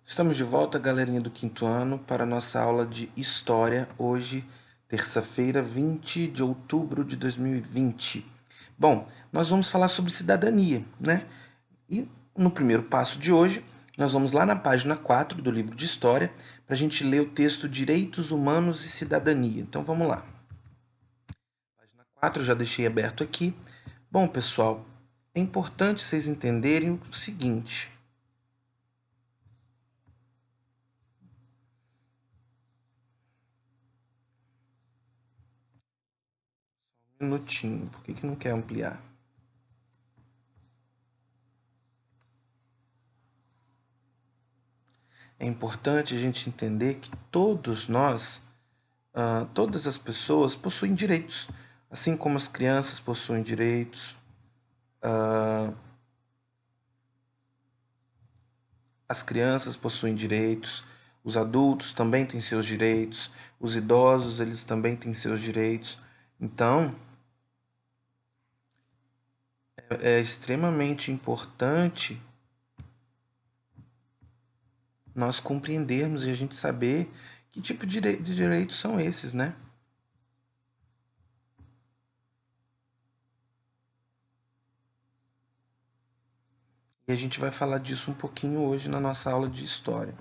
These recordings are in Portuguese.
Estamos de volta, galerinha do quinto ano, para a nossa aula de História, hoje, terça-feira, 20 de outubro de 2020. Bom, nós vamos falar sobre cidadania, né? E no primeiro passo de hoje, nós vamos lá na página 4 do livro de História, para a gente ler o texto Direitos Humanos e Cidadania. Então vamos lá. Página 4, já deixei aberto aqui. Bom, pessoal, é importante vocês entenderem o seguinte. Um minutinho, por que não quer ampliar? É importante a gente entender que todos nós, todas as pessoas possuem direitos, assim como as crianças possuem direitos, as crianças possuem direitos, os adultos também têm seus direitos, os idosos eles também têm seus direitos. Então, é extremamente importante nós compreendermos e a gente saber que tipo de direitos são esses, né? E a gente vai falar disso um pouquinho hoje na nossa aula de história.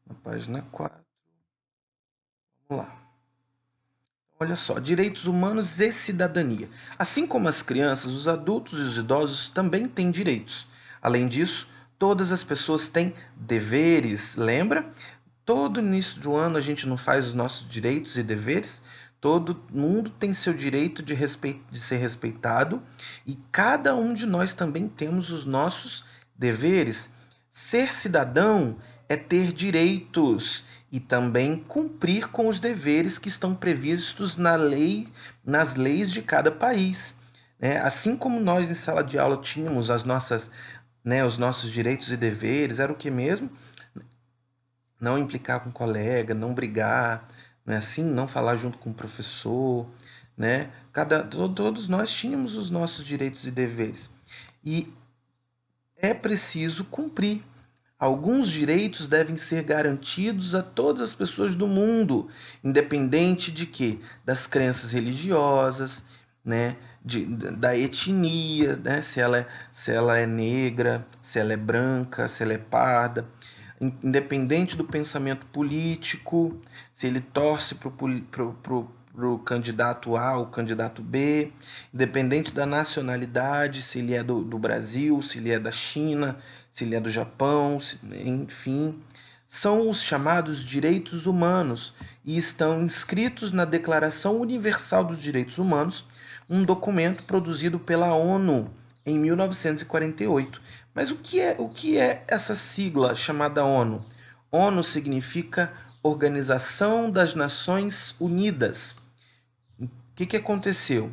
Na página 4. Vamos lá. Olha só, direitos humanos e cidadania. Assim como as crianças, os adultos e os idosos também têm direitos. Além disso, todas as pessoas têm deveres. Lembra? Todo início do ano a gente não faz os nossos direitos e deveres. Todo mundo tem seu direito de ser respeitado e cada um de nós também temos os nossos deveres. Ser cidadão é ter direitos e também cumprir com os deveres que estão previstos nas leis de cada país. Assim como nós em sala de aula tínhamos os nossos direitos e deveres, era o que mesmo? Não implicar com o colega, não brigar, não é assim? Não falar junto com o professor, né? Todos nós tínhamos os nossos direitos e deveres. E é preciso cumprir. Alguns direitos devem ser garantidos a todas as pessoas do mundo, independente de quê? Das crenças religiosas, né? Da etnia, né? Se ela é negra, se ela é branca, se ela é parda, independente do pensamento político, se ele torce para o candidato A ou candidato B, independente da nacionalidade, se ele é do Brasil, se ele é da China, se ele é do Japão, enfim, são os chamados direitos humanos e estão inscritos na Declaração Universal dos Direitos Humanos, um documento produzido pela ONU em 1948. Mas o que é essa sigla chamada ONU? ONU significa Organização das Nações Unidas. O que aconteceu?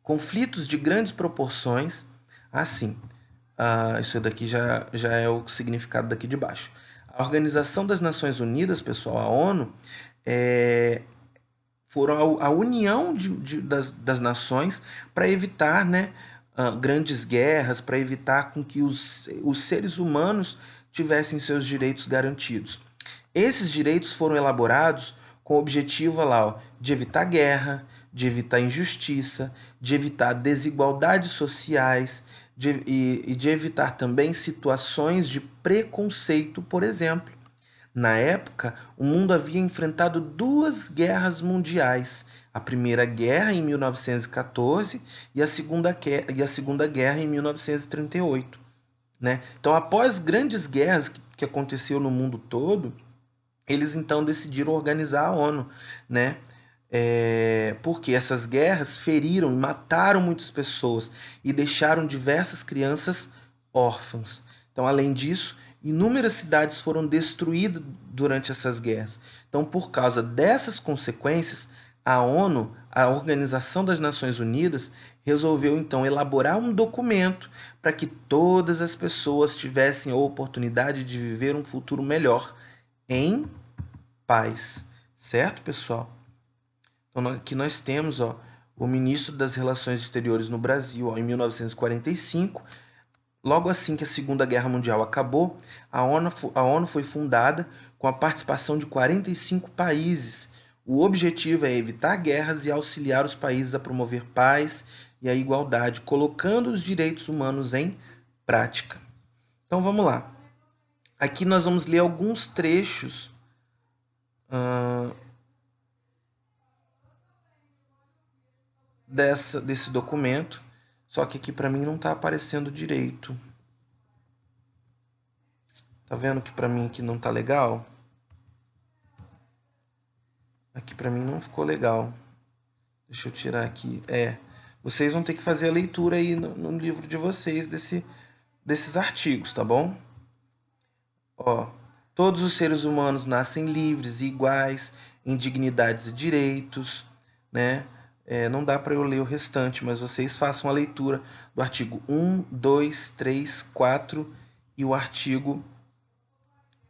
Conflitos de grandes proporções. Assim, isso daqui já é o significado daqui de baixo. A Organização das Nações Unidas, pessoal, a ONU, foram a união das nações para evitar, né, grandes guerras, para evitar com que os seres humanos tivessem seus direitos garantidos. Esses direitos foram elaborados com o objetivo lá, ó, de evitar guerra, de evitar injustiça, de evitar desigualdades sociais e de evitar também situações de preconceito, por exemplo. Na época, o mundo havia enfrentado duas guerras mundiais. A Primeira Guerra em 1914 e a Segunda Guerra em 1938. Né? Então, após grandes guerras que aconteceu no mundo todo, eles então decidiram organizar a ONU, né? Porque essas guerras feriram e mataram muitas pessoas e deixaram diversas crianças órfãs. Então, além disso, inúmeras cidades foram destruídas durante essas guerras. Então, por causa dessas consequências, a ONU, a Organização das Nações Unidas, resolveu então elaborar um documento para que todas as pessoas tivessem a oportunidade de viver um futuro melhor em paz. Certo, pessoal? Então, aqui nós temos, ó, o ministro das Relações Exteriores no Brasil, ó, em 1945, Logo assim que a Segunda Guerra Mundial acabou, a ONU foi fundada com a participação de 45 países. O objetivo é evitar guerras e auxiliar os países a promover paz e a igualdade, colocando os direitos humanos em prática. Então vamos lá. Aqui nós vamos ler alguns trechos desse documento, só que aqui para mim não está aparecendo direito. Tá vendo que para mim aqui não tá legal? Aqui para mim não ficou legal. Deixa eu tirar aqui. Vocês vão ter que fazer a leitura aí no livro de vocês desses artigos, tá bom? Ó, todos os seres humanos nascem livres e iguais em dignidades e direitos, né? Não dá para eu ler o restante, mas vocês façam a leitura do artigo 1, 2, 3, 4 e o artigo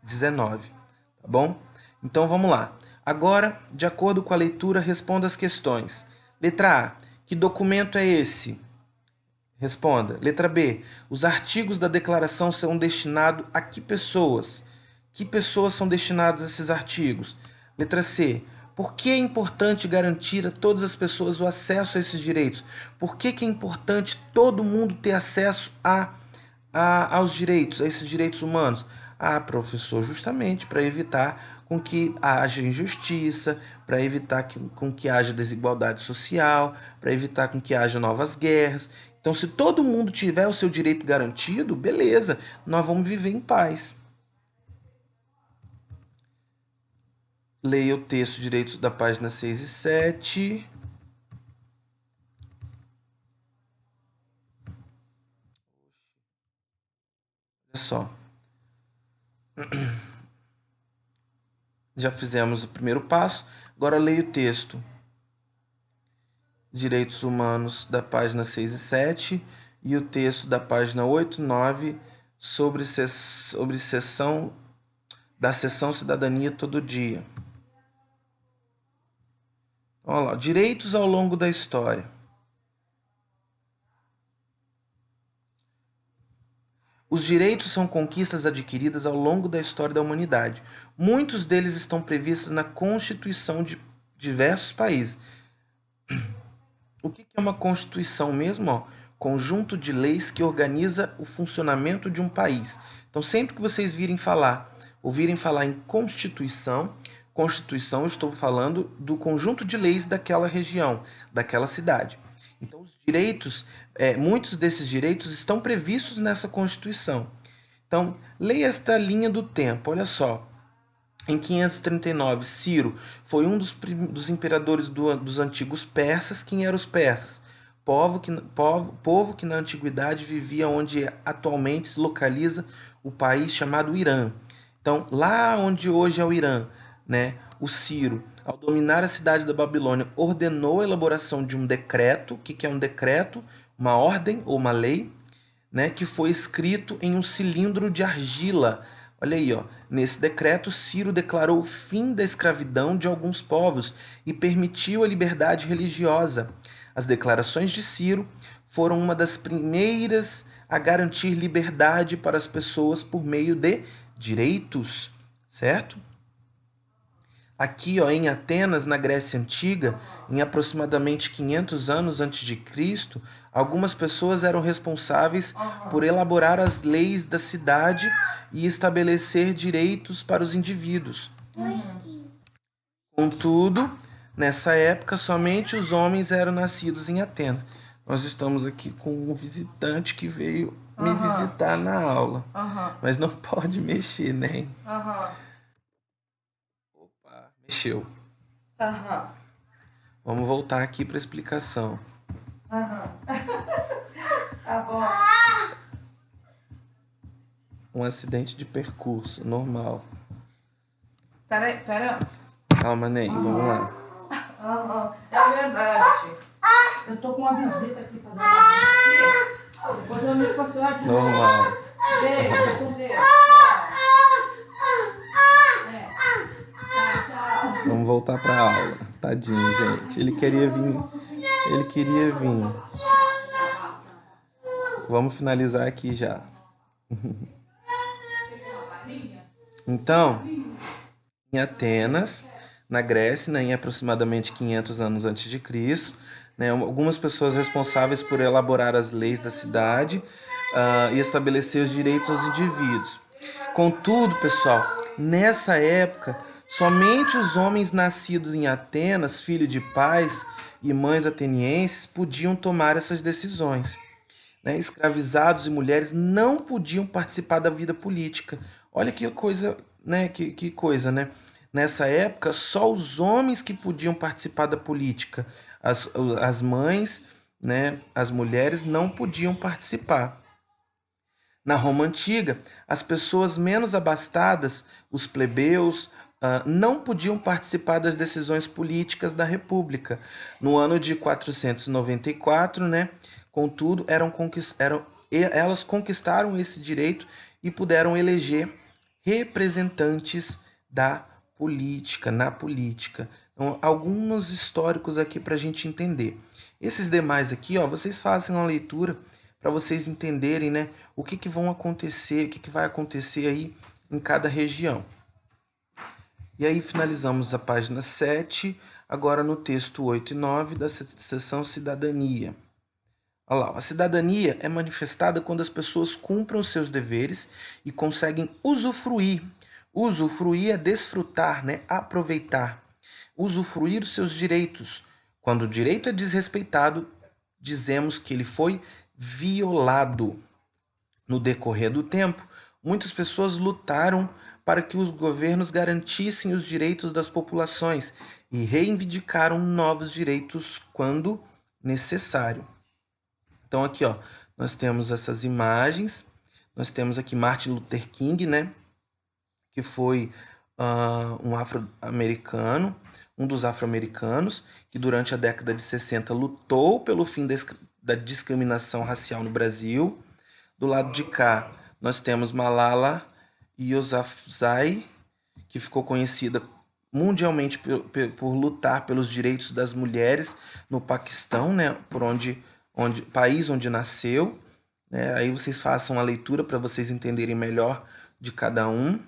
19, tá bom? Então vamos lá. Agora, de acordo com a leitura, responda as questões. Letra A. Que documento é esse? Responda. Letra B. Os artigos da declaração são destinados a que pessoas? Que pessoas são destinados a esses artigos? Letra C. Por que é importante garantir a todas as pessoas o acesso a esses direitos? Por que é importante todo mundo ter acesso aos direitos, a esses direitos humanos? Ah, professor, justamente para evitar com que haja injustiça, para evitar com que haja desigualdade social, para evitar com que haja novas guerras. Então, se todo mundo tiver o seu direito garantido, beleza, nós vamos viver em paz. Leia o texto direitos da página 6 e 7. Olha só. Já fizemos o primeiro passo, agora leia o texto. Direitos humanos da página 6 e 7 e o texto da página 8 e 9 sobre da sessão Cidadania Todo Dia. Olha lá, direitos ao longo da história. Os direitos são conquistas adquiridas ao longo da história da humanidade. Muitos deles estão previstos na Constituição de diversos países. O que é uma Constituição mesmo? Conjunto de leis que organiza o funcionamento de um país. Então, sempre que vocês ouvirem falar em Constituição, eu estou falando do conjunto de leis daquela região, daquela cidade. Então, os direitos, muitos desses direitos estão previstos nessa Constituição. Então, leia esta linha do tempo, olha só. Em 539, Ciro foi um dos imperadores dos antigos persas. Quem eram os persas? Povo que na antiguidade vivia onde atualmente se localiza o país chamado Irã. Então, lá onde hoje é o Irã, né, o Ciro, ao dominar a cidade da Babilônia, ordenou a elaboração de um decreto. O que é um decreto? Uma ordem ou uma lei, né, que foi escrito em um cilindro de argila. Olha aí, ó. Nesse decreto, Ciro declarou o fim da escravidão de alguns povos e permitiu a liberdade religiosa. As declarações de Ciro foram uma das primeiras a garantir liberdade para as pessoas por meio de direitos, certo? Aqui, ó, em Atenas, na Grécia Antiga, em aproximadamente 500 anos antes de Cristo, algumas pessoas eram responsáveis por elaborar as leis da cidade e estabelecer direitos para os indivíduos. Contudo, nessa época, somente os homens eram nascidos em Atenas. Nós estamos aqui com um visitante que veio me visitar na aula, mas não pode mexer, né? Opa, mexeu. Vamos voltar aqui para a explicação. Tá bom. Um acidente de percurso, normal. Pera. Calma, Ney, vamos lá. É verdade. Eu tô com uma visita aqui fazendo uma visita aqui. Depois eu ligo pra senhora de novo. Normal. Beijo, com Deus. Tchau. Vamos voltar para a aula. Tadinho, gente. Ele queria vir. Vamos finalizar aqui já. Então, em Atenas, na Grécia, né, em aproximadamente 500 anos antes de Cristo, né, algumas pessoas responsáveis por elaborar as leis da cidade e estabelecer os direitos aos indivíduos. Contudo, pessoal, nessa época, somente os homens nascidos em Atenas, filhos de pais e mães atenienses, podiam tomar essas decisões, né? Escravizados e mulheres não podiam participar da vida política. Olha que coisa, né? Que coisa, né? Nessa época, só os homens que podiam participar da política. As mães, né? As mulheres não podiam participar. Na Roma Antiga, as pessoas menos abastadas, os plebeus, não podiam participar das decisões políticas da República. No ano de 494, né, contudo, elas conquistaram esse direito e puderam eleger representantes da política, na política. Então, alguns históricos aqui para a gente entender. Esses demais aqui, ó, vocês fazem uma leitura para vocês entenderem, né, o que vão acontecer, o que vai acontecer aí em cada região. E aí finalizamos a página 7, agora no texto 8 e 9 da seção Cidadania. Olha lá, a cidadania é manifestada quando as pessoas cumprem os seus deveres e conseguem usufruir. Usufruir é desfrutar, né, aproveitar. Usufruir os seus direitos. Quando o direito é desrespeitado, dizemos que ele foi violado. No decorrer do tempo, muitas pessoas lutaram para que os governos garantissem os direitos das populações e reivindicaram novos direitos quando necessário. Então aqui, ó, nós temos essas imagens. Nós temos aqui Martin Luther King, né, que foi um afro-americano, um dos afro-americanos, que durante a década de 60 lutou pelo fim da discriminação racial no Brasil. Do lado de cá, nós temos Malala Yousafzai, que ficou conhecida mundialmente por lutar pelos direitos das mulheres no Paquistão, né, país onde nasceu. Né? Aí vocês façam a leitura para vocês entenderem melhor de cada um.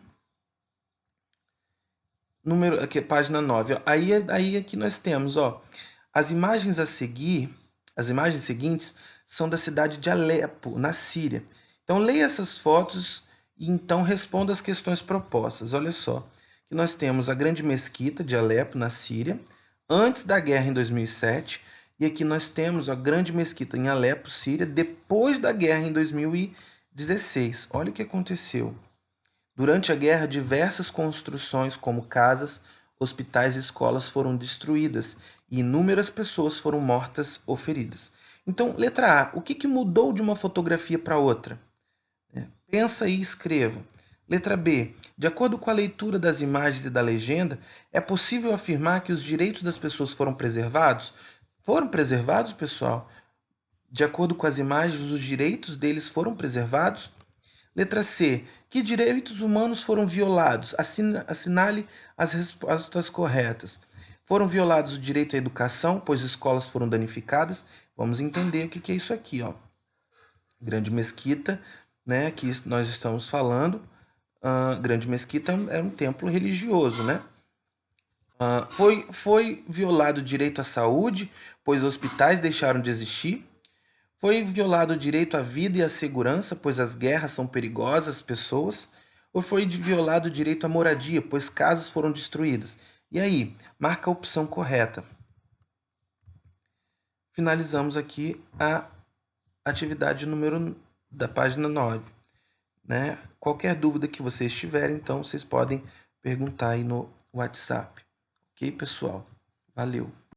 Aqui, página 9. Ó. Aí aqui nós temos, ó, as imagens seguintes são da cidade de Alepo, na Síria. Então leia essas fotos e então responda as questões propostas. Olha só, que nós temos a Grande Mesquita de Alepo, na Síria, antes da guerra em 2007, e aqui nós temos a Grande Mesquita em Alepo, Síria, depois da guerra em 2016. Olha o que aconteceu. Durante a guerra, diversas construções, como casas, hospitais e escolas, foram destruídas e inúmeras pessoas foram mortas ou feridas. Então, letra A, o que mudou de uma fotografia para outra? Pensa e escreva. Letra B, de acordo com a leitura das imagens e da legenda, é possível afirmar que os direitos das pessoas foram preservados? Foram preservados, pessoal? De acordo com as imagens, os direitos deles foram preservados? Letra C. Que direitos humanos foram violados? Assinale as respostas corretas. Foram violados o direito à educação, pois escolas foram danificadas. Vamos entender o que é isso aqui, ó. Grande Mesquita, né? Aqui nós estamos falando. Grande Mesquita é um templo religioso, né? Foi violado o direito à saúde, pois hospitais deixaram de existir. Foi violado o direito à vida e à segurança, pois as guerras são perigosas às pessoas? Ou foi violado o direito à moradia, pois casas foram destruídas? E aí, marca a opção correta. Finalizamos aqui a atividade número da página 9. Né? Qualquer dúvida que vocês tiverem, então, vocês podem perguntar aí no WhatsApp. Ok, pessoal? Valeu!